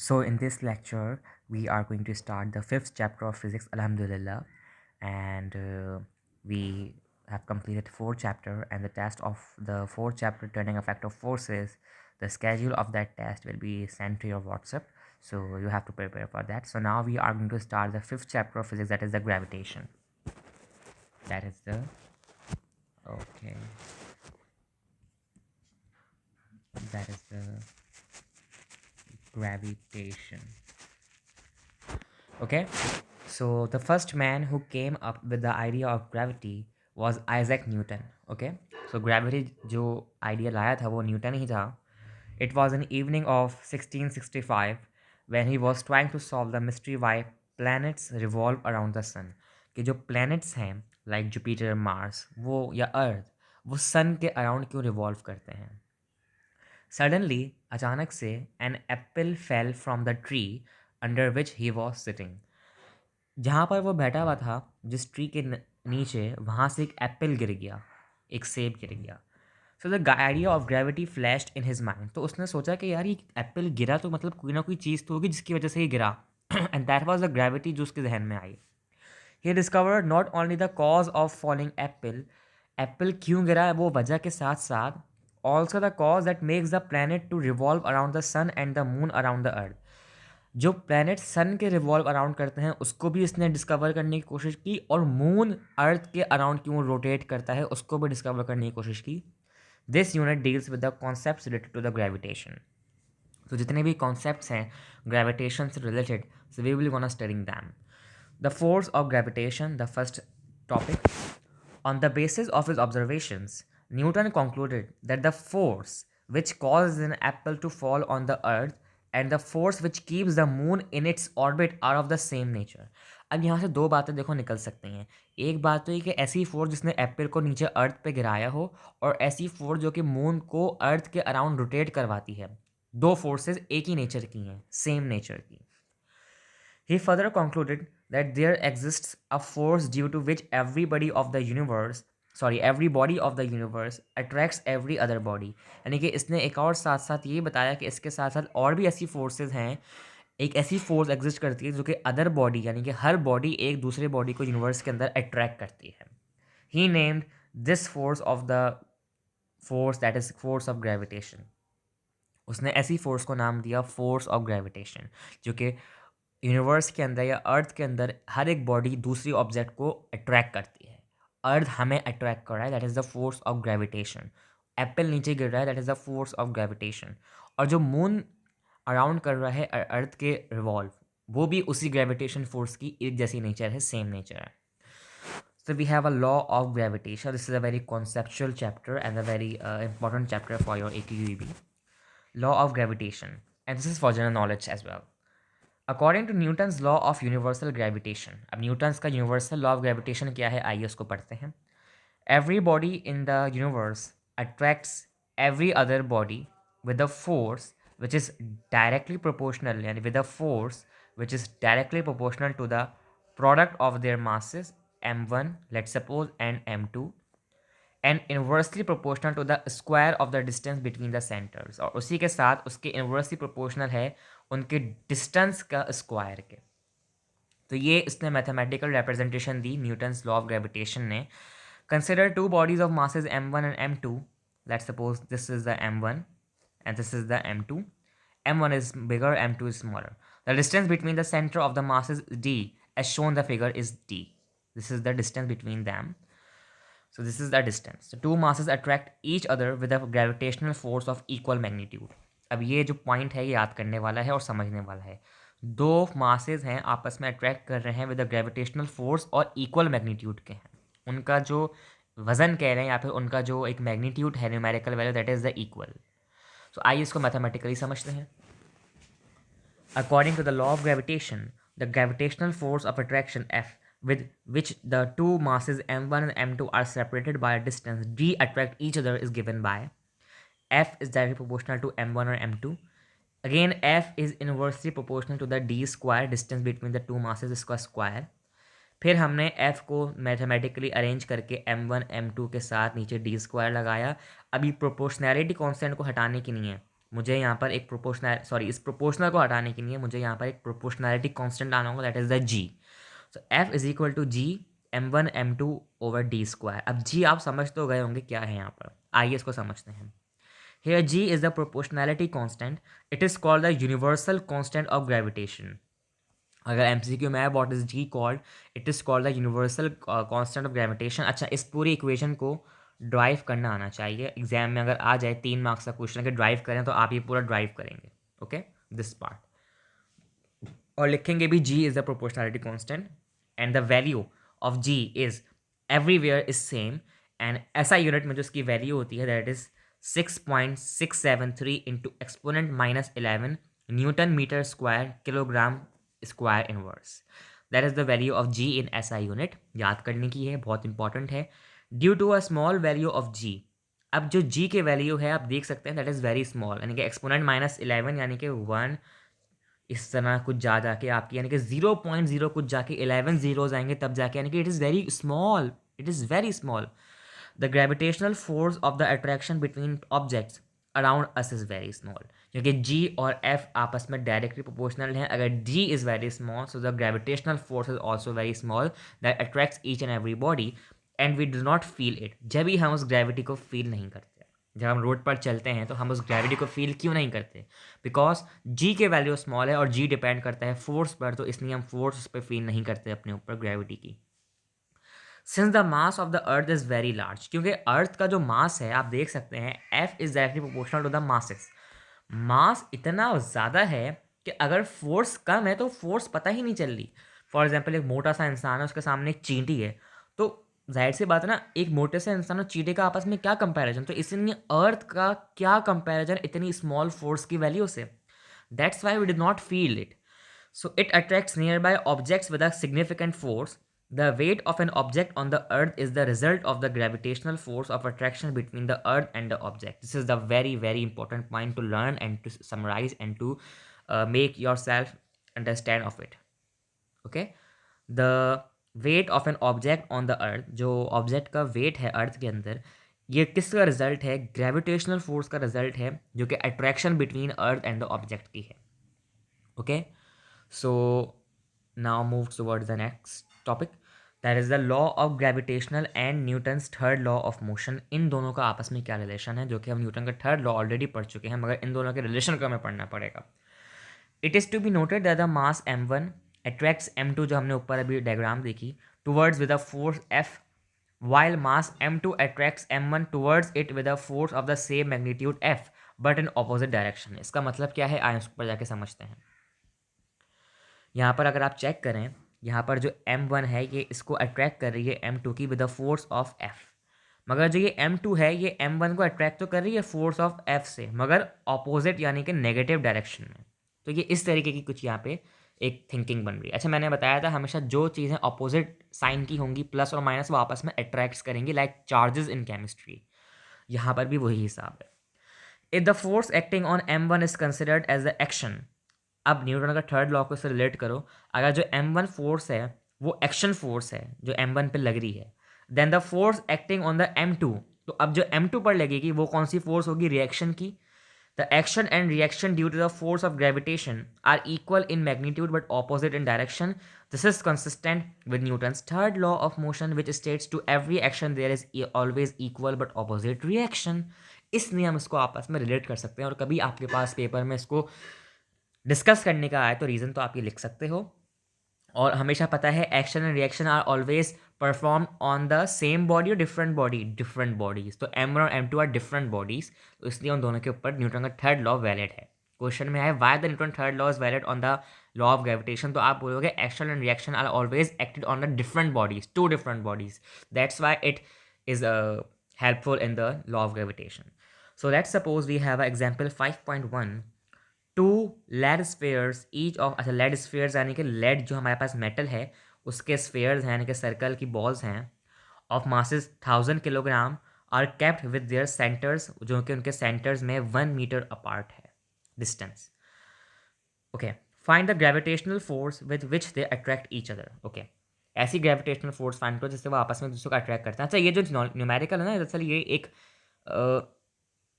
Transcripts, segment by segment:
So in this lecture, we are going to start the fifth chapter of physics, Alhamdulillah, and we have completed four chapter. And the test of the fourth chapter, turning effect of forces, the schedule of that test will be sent to your WhatsApp. So you have to prepare for that. So now we are going to start the fifth chapter of physics, that is the gravitation. That is the okay. That is the gravitation. Okay. So the first man who came up with the idea of gravity was Isaac Newton. Okay. So gravity जो idea लाया था वो Newton ही था. It was an evening of 1665 when he was trying to solve the mystery why planets revolve around the sun. कि जो planets हैं like Jupiter, Mars वो या Earth वो sun के around क्यों revolve करते हैं. Suddenly अचानक से an apple fell from the tree under which he was sitting. जहाँ पर वो बैठा हुआ था जिस ट्री के नीचे वहाँ से एक एप्पल गिर गया, एक सेब गिर गया. So the idea of gravity flashed in his mind. तो उसने सोचा कि यार ये एप्पल गिरा तो मतलब कोई ना कोई चीज़ तो होगी जिसकी वजह से ये गिरा. And that was the gravity जो उसके जहन में आई. He discovered not only the cause of falling apple, apple क्यों गिरा है वो वजह के साथ साथ also the cause that makes the planet to revolve around the sun and the moon around the earth. जो प्लैनेट सन के रिवॉल्व अराउंड करते हैं उसको भी इसने डिस्कवर करने की कोशिश की और मून अर्थ के अराउंड क्यों रोटेट करता है उसको भी डिस्कवर करने की कोशिश की. This unit deals with the concept related to the gravitation. तो जितने भी कॉन्सेप्ट्स हैं ग्रेविटेशन से related, so we will gonna studying them. The force of gravitation, the first topic. On the basis of his observations, Newton concluded that the force which causes an apple to fall on the earth and the force which keeps the moon in its orbit are of the same nature. अब यहाँ से दो बातें देखो निकल सकती हैं. एक बात तो ये कि ऐसी फोर्स जिसने एप्पल को नीचे अर्थ पे गिराया हो और ऐसी फोर्स जो कि मून को अर्थ के अराउंड रोटेट करवाती है. दो फोर्सेस एक ही नेचर की हैं, सेम नेचर की. He further concluded that there exists a force due to which every body of the universe attracts every other body. यानी कि इसने एक और साथ साथ ये बताया कि इसके साथ साथ और भी ऐसी फोर्सेस हैं. एक ऐसी फोर्स एग्जिस्ट करती है जो कि अदर बॉडी यानी कि हर बॉडी एक दूसरे बॉडी को यूनिवर्स के अंदर अट्रैक्ट करती है. He named this force of the force that is force of gravitation. उसने ऐसी फोर्स को नाम दिया फोर्स ऑफ ग्रेविटेशन जो कि यूनिवर्स के अंदर या अर्थ के अंदर हर एक बॉडी दूसरी ऑब्जेक्ट को अट्रैक्ट करती है. अर्थ हमें अट्रैक्ट कर रहा है, that is the force of gravitation. Apple नीचे गिर रहा है, that is the force of gravitation. और जो मून अराउंड कर रहा है अर्थ के रिवॉल्व, वो भी उसी ग्रेविटेशन फोर्स की एक जैसी नेचर है, सेम नेचर है. So we have a law of gravitation. This is a very conceptual chapter and a very important chapter for your AQUEB. Law of gravitation, and this is for general knowledge as well. According to Newton's law of universal gravitation. अब Newton's का universal law of gravitation क्या है, आइए उसको पढ़ते हैं. Every body in the universe attracts every other body with a force which is directly proportional, यानी with a force which is directly proportional to the product of their masses m1 let's suppose and m2 and inversely proportional to the square of the distance between the centres. और उसी के साथ उसके inversely proportional है उनके distance का square के. तो ये इसने मैथमेटिकल रिप्रेजेंटेशन दी न्यूटन्स लॉ ऑफ ग्रेविटेशन ने. Consider two bodies of masses m1 and m2. Let's suppose this is the m1 and this is the m2. m1 is bigger, m2 is smaller. The distance between the center of the masses d, as shown the figure, is d. This is the distance between them. So this is the distance. The two masses attract each other with a gravitational force of equal magnitude. अब ये जो point है ये याद करने वाला है और समझने वाला है. दो मासेस हैं आपस में अट्रैक्ट कर रहे हैं विद अ ग्रेविटेशनल फोर्स और इक्वल मैग्नीट्यूड के हैं. उनका जो वजन कह रहे हैं या फिर उनका जो एक मैग्नीट्यूड है numerical value, that is the equal. So आइए इसको मैथमेटिकली समझते हैं. According to the law of gravitation, the gravitational force of attraction F, with which the two masses m1 and m2 are separated by a distance d attract each other, is given by F is directly proportional to m1 or m2. Again, F is inversely proportional to the d square, distance between the two masses, इसका square. फिर हमने F को mathematically arrange करके m1 m2 के साथ नीचे d square लगाया. अभी प्रोपोर्शनैलिटी कॉन्स्टेंट को हटाने की नहीं है, मुझे यहाँ पर एक इस प्रोपोर्शनल को हटाने के लिए मुझे यहाँ पर एक प्रोपोर्शनैलिटी कांस्टेंट आना होगा, that is the G. So F is equal to G m1 m2 over D square. अब जी आप समझ तो गए होंगे क्या है यहाँ पर, आइए इसको समझते हैं। Here g is the proportionality constant. It is called the universal constant of gravitation. अगर MCQ में है what is g called, it is called the universal constant of gravitation. अच्छा, इस पूरी इक्वेशन को ड्राइव करना आना चाहिए। एग्जाम में अगर आ जाए 3 मार्क्स का क्वेश्चन, अगर ड्राइव करें तो आप ये पूरा ड्राइव करेंगे। Okay, this part. और लिखेंगे भी g is the proportionality constant and the value of g is everywhere is same. And ऐसा यूनिट में जो उसकी वैल्यू होती है that is 6.673 into exponent -11 newton metre square kilogram square inverse. That is the value of g in SI unit. याद करने की है, बहुत इंपॉर्टेंट है। Due to a small value of g, अब जो g के वैल्यू है आप देख सकते हैं दैट इज़ वेरी स्मॉल, यानी कि एक्सपोनेंट -11 यानी कि 1 इस तरह कुछ जा जाके आपकी यानी कि 0.0 कुछ जाके 11 जीरोज आएंगे तब जाके, यानी कि it is very small, it is very small. The gravitational force of the attraction between objects around us is very small, क्योंकि g और f आपस में डायरेक्टली प्रोपोर्शनल हैं। अगर g is very small so the gravitational force is also very small that attracts each and every body and we do not feel it. जब भी हम उस ग्रेविटी को फील नहीं करते, जब हम रोड पर चलते हैं तो हम उस ग्रेविटी को फील क्यों नहीं करते? बिकॉज जी के वैल्यू स्मॉल है और जी डिपेंड करता है फोर्स पर, तो इसलिए हम फोर्स उस पर फील नहीं करते अपने ऊपर ग्रेविटी की। Since the mass of the earth is very large, क्योंकि अर्थ का जो मास है आप देख सकते हैं F is directly proportional to the masses. Mass इतना ज़्यादा है कि अगर फोर्स कम है तो फोर्स पता ही नहीं चल रही। फॉर एग्जाम्पल एक मोटा सा इंसान है, उसके सामने एक चींटी है, तो जाहिर सी बात है ना, एक मोटे से इंसान और चींटी का आपस में क्या कंपैरिजन, तो इसलिए अर्थ का क्या कंपैरिजन इतनी स्मॉल फोर्स की वैल्यू से। That's why we did not feel it. So it attracts nearby objects with a significant force. The weight of an object on the earth is the result of the gravitational force of attraction between the earth and the object. This is the very, very important point to learn and to summarize and to make yourself understand of it. Okay? The weight of an object on the earth, जो object का weight है अर्थ के अंदर, ये किसका result है? Gravitational force का result है जो कि attraction between earth and the object की है। Okay, so now move towards the next topic, that is the law of gravitational and Newton's third law of motion। इन दोनों का आपस में क्या रिलेशन है, जो कि हम न्यूटन का थर्ड लॉ ऑलरेडी पढ़ चुके हैं, मगर इन दोनों के रिलेशन को हमें पढ़ना पड़ेगा। It is to be noted that the mass m1 attracts m2, जो हमने ऊपर अभी डायग्राम देखी, towards with a force f, while mass m2 attracts m1 towards it with a force of the same magnitude f but in opposite direction। इसका मतलब क्या है आइए उस पर जाके समझते हैं। यहाँ पर अगर आप चेक करें, यहाँ पर जो m1 है ये इसको अट्रैक्ट कर रही है m2 की with the force of f, मगर जो ये m2 है ये m1 को अट्रैक्ट तो कर रही है फोर्स ऑफ f से, मगर ऑपोजिट यानी कि नेगेटिव डायरेक्शन में। तो ये इस तरीके की कुछ यहाँ पे एक थिंकिंग बन रही है। अच्छा, मैंने बताया था हमेशा जो चीज़ें ऑपोजिट साइन की होंगी प्लस और माइनस वो आपस में अट्रैक्ट्स करेंगी, लाइक चार्जेस इन केमिस्ट्री। यहाँ पर भी वही हिसाब है। If the force acting on m1 is considered as the action, अब न्यूटन का थर्ड लॉ को इससे रिलेट करो, अगर जो m1 फोर्स है वो एक्शन फोर्स है जो m1 पे लग रही है, then the force acting on the m2, तो अब जो m2 पर लगेगी वो कौन सी फोर्स होगी? रिएक्शन की। The action and reaction due to the force of gravitation are equal in magnitude but opposite in direction. This is consistent with Newton's third law of motion which states to every action there is always equal but opposite reaction. इसलिए हम इसको आपस में relate कर सकते हैं, और कभी आपके पास पेपर में इसको डिस्कस करने का आए तो रीज़न तो आप ये लिख सकते हो। और हमेशा पता है action and reaction are always perform on the same body और डिफरेंट बॉडी, डिफरेंट बॉडीज, तो m1 और m2 आर डिफरेंट बॉडीज, तो इसलिए उन दोनों के ऊपर न्यूटन का थर्ड लॉ वैलिड है। क्वेश्चन में है why the Newton third law is valid on the law of gravitation, तो आप बोलोगे action and reaction are always acted on the different bodies, two different bodies, that's why it is helpful in the law of gravitation. So let's suppose we have an example 5.1, two lead spheres each of, अच्छा lead spheres यानी कि lead जो हमारे पास metal है उसके spheres हैं यानी कि सर्कल की बॉल्स हैं, of masses 1000 kilogram, are kept with their centres, जो कि उनके सेंटर्स में 1 मीटर अपार्ट है distance. Okay, find the gravitational force with which they attract each other. Okay, ऐसी ग्रेविटेशनल फोर्स फाइंड करो जिससे वो आपस में दूसरों को अट्रैक्ट करते हैं। अच्छा, ये जो न्यूमेरिकल है ना, दरअसल ये एक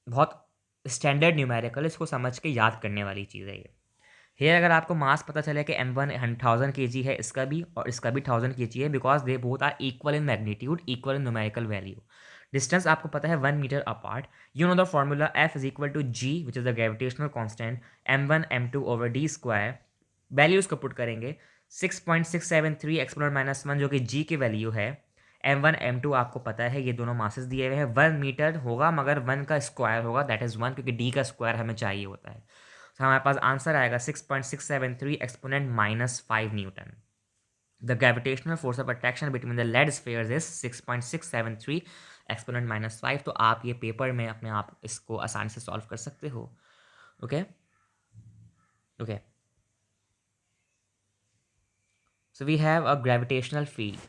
बहुत स्टैंडर्ड न्यूमेरिकल, इसको समझ के याद करने वाली चीज़ है ये। हेयर अगर आपको मास पता चले कि M1 1000 kg है, इसका भी और इसका भी 1000 kg है, because they both are equal in magnitude, equal in numerical value. Distance आपको पता है 1 metre apart. You know the formula F is equal to G which is the gravitational constant M1 M2 over D square. Values को put करेंगे 6.673 exponent minus 1 जो कि G की value है। M1 M2 आपको पता है, ये दोनों मासेस दिए हुए हैं। 1 मीटर होगा मगर 1 का स्क्वायर होगा, दैट इज 1, क्योंकि D का स्क्वायर हमें चाहिए होता है। तो हमारे पास आंसर आएगा 6.673 exponent minus 5 newton. The gravitational force of attraction between the lead spheres is 6.673 exponent minus 5। तो आप ये पेपर में अपने आप इसको आसानी से सॉल्व कर सकते हो। Okay okay, so we have a gravitational field.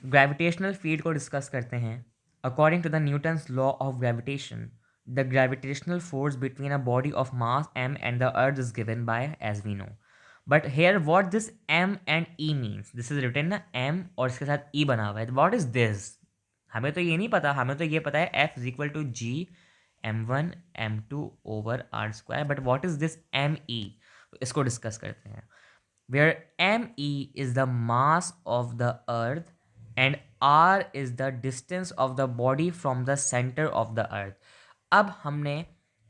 Gravitational field को डिस्कस करते हैं। According to the Newton's law of gravitation, the gravitational force between a body of mass m and the earth is given by as we know. But here what this m and e means, this is written ना m और इसके साथ e बना हुआ है, what is this? हमें तो ये नहीं पता, हमें तो ये पता है F is equal to G M1 M2 over R square, but what is this ME? इसको डिस्कस करते हैं। Where ME is the mass of the earth and R is the distance of the body from the center of the earth। अब हमने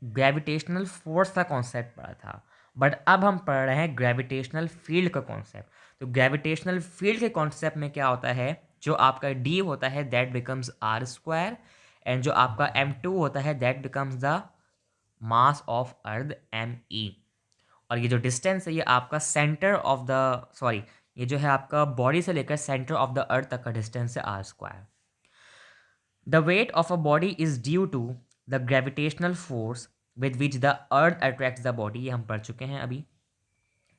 gravitational force का concept पढ़ा था, but अब हम पढ़ रहे हैं ग्रेविटेशनल फील्ड का कॉन्सेप्ट। तो ग्रेविटेशनल फील्ड के कॉन्सेप्ट में क्या होता है, जो आपका D होता है that becomes R square, and जो आपका M2 होता है that becomes the mass of earth ME। और ये जो डिस्टेंस है ये आपका सेंटर ऑफ द, सॉरी, ये जो है आपका बॉडी से लेकर सेंटर ऑफ द अर्थ तक का डिस्टेंस है R square. The weight of a body is due to the gravitational force with which the earth attracts the body, ये हम पढ़ चुके हैं अभी।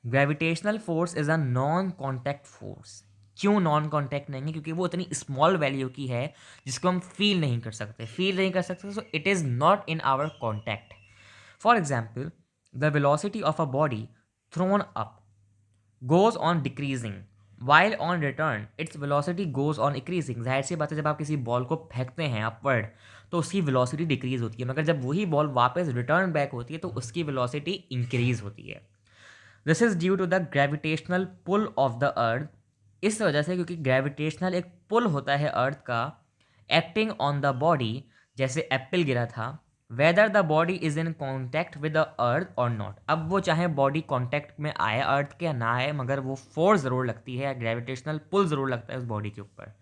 Gravitational force is a non contact force. क्यों नॉन कॉन्टैक्ट नहीं है? क्योंकि वो इतनी स्मॉल वैल्यू की है जिसको हम फील नहीं कर सकते, so it is not in our contact. For example, the velocity of a body thrown up goes on decreasing, while on return its velocity goes on increasing। जाहिर सी बात है, जब आप किसी बॉल को फेंकते हैं अपवर्ड तो उसकी वेलोसिटी डिक्रीज होती है, मगर जब वही बॉल वापस रिटर्न बैक होती है तो उसकी वेलोसिटी इंक्रीज होती है। This is due to the gravitational pull of the earth. इस वजह से, क्योंकि ग्रेविटेशनल एक पुल होता है अर्थ का एक्टिंग ऑन द बॉडी, जैसे एप्पल गिरा था, whether the body is in contact with the earth और नॉट। अब वो चाहे बॉडी कॉन्टैक्ट में आए अर्थ के या ना आए, मगर वो फोर्स ज़रूर लगती है, ग्रेविटेशनल पुल ज़रूर लगता है उस बॉडी के ऊपर।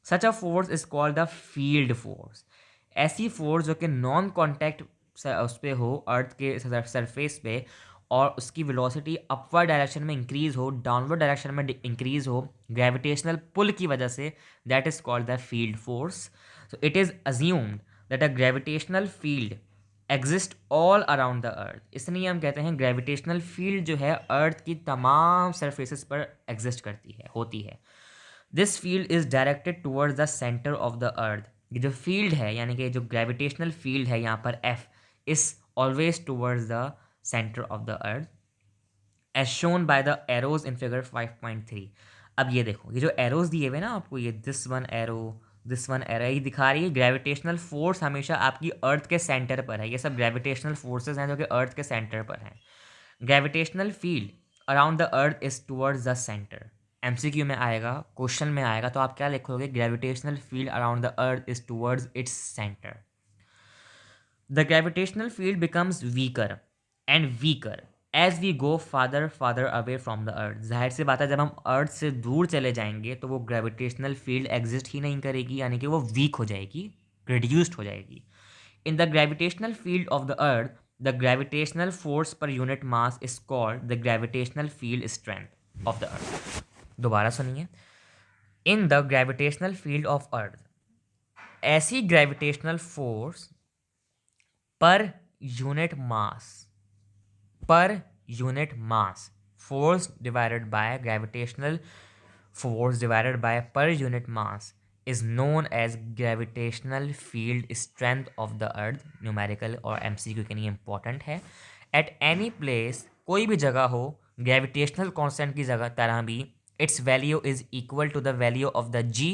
Such a force is called the field force. ऐसी फोर्स जो कि नॉन कॉन्टैक्ट उस पर हो, अर्थ के सरफेस पे, और उसकी वेलोसिटी अपवर्ड डायरेक्शन में इंक्रीज हो, डाउनवर्ड डायरेक्शन में इंक्रीज हो ग्रेविटेशनल पुल की वजह से, that is called the field force. So it is assumed that a gravitational field exist all around the अर्थ। इसलिए हम कहते हैं ग्रेविटेशनल फील्ड जो है अर्थ की तमाम सरफेसेस पर एग्जिस्ट करती है, होती है। This field is directed towards the centre of the अर्थ। ये जो फील्ड है, यानी कि जो ग्रेविटेशनल फील्ड है यहाँ पर F, is always towards the centre of the earth as shown by the arrows in figure 5.3। अब ये देखो, ये जो एरोज दिए हुए ना आपको, ये दिस वन एरो, ये दिखा रही है ग्रेविटेशनल फोर्स हमेशा आपकी अर्थ के सेंटर पर है। ये सब ग्रेविटेशनल फोर्सेस हैं जो कि अर्थ के सेंटर पर हैं। Gravitational field around the earth is towards the centre. MCQ में आएगा, क्वेश्चन में आएगा, तो आप क्या लिखोगे? Gravitational field around the earth is towards its centre. The gravitational field becomes weaker and weaker as we go farther away from the earth. जाहिर सी बात है, जब हम अर्थ से दूर चले जाएंगे तो वो ग्रेविटेशनल फील्ड एग्जिस्ट ही नहीं करेगी, यानी कि वो वीक हो जाएगी, रिड्यूस्ड हो जाएगी। In the gravitational field of the earth, the gravitational force per unit mass is called the gravitational field strength of the earth. दोबारा सुनिए, in the gravitational field of earth, ऐसी gravitational force per unit mass, per unit mass, force divided by gravitational force divided by per unit mass is known as gravitational field strength of the earth. Numerical और MCQ के लिए important है। At any place, कोई भी जगह हो, gravitational constant की जगह तरह भी, its value is equal to the value of the G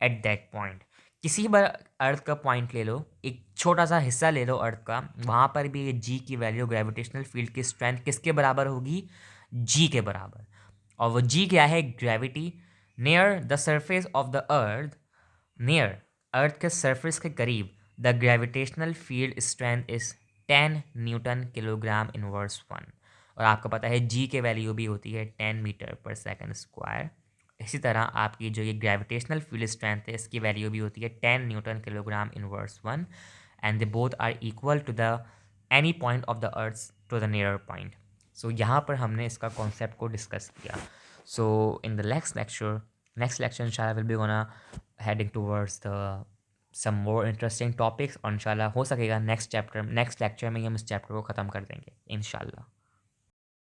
at that point. किसी बार अर्थ का पॉइंट ले लो, एक छोटा सा हिस्सा ले लो अर्थ का, वहाँ पर भी ये जी की वैल्यू, ग्रेविटेशनल फील्ड की स्ट्रेंथ किसके बराबर होगी? जी के बराबर। और वो जी क्या है? Gravity. Near the surface of the earth, near अर्थ के सरफेस के करीब, the gravitational field strength is 10 newton kilogram inverse one. और आपको पता है जी के वैल्यू भी होती है 10 मीटर पर सेकंड स्क्वायर। इसी तरह आपकी जो ये ग्रेविटेशनल फील्ड स्ट्रेंथ है इसकी वैल्यू भी होती है 10 newton kilogram inverse one, and they both are equal to the any point of the earth to the near point. So यहाँ पर हमने इसका कॉन्सेप्ट को डिस्कस किया। So in the next lecture इंशाल्लाह will be gonna heading towards the some more interesting topics, और इंशाल्लाह हो सकेगा नेक्स्ट लेक्चर में ही हम इस चैप्टर को ख़त्म कर देंगे इंशाल्लाह।